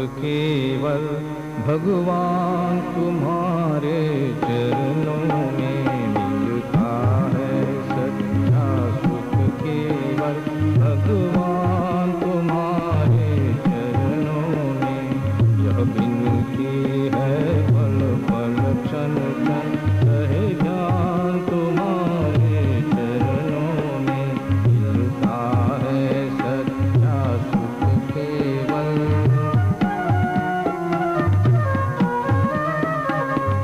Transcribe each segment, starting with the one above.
केवल भगवान तुम्हारे चरणों में मिलता है। सच्चा सुख केवल भगवान तुम्हारे चरणों में। यह विनती है पल पल क्षण क्षण रहे ध्यान तुम्हारे चरणों में। मिलता है सच्चा सुख केवल।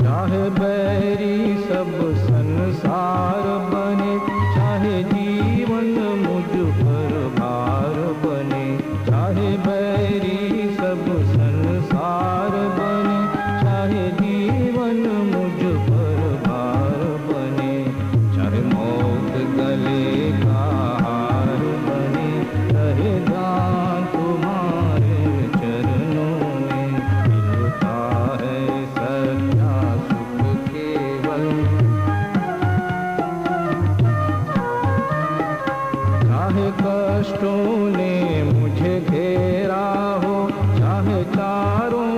चाहे बैरी सब संसार बने, चाहे जीवन मुझ पर भार बने। चाहे बैरी सब संसार बने, चाहे जीवन मुझ पर भार बने। चाहे मौत गले का हार बने, रहे ध्यान तुम्हारे चरणों में। मिलता है सच्चा सुख केवल। चाहे कष्टों ने मुझे घेरा हो, चाहे चारों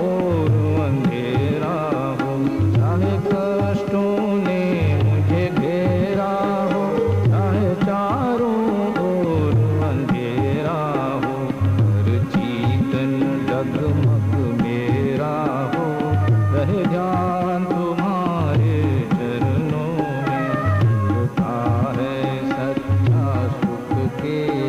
ओर अंधेरा हो। चाहे कष्टों ने मुझे घेरा हो, चाहे चारों ओर अंधेरा हो। हर चीतन डगमग मेरा हो, रहे ध्यान तुम्हारे चरणों में। मिलता है सच्चा सुख केवल।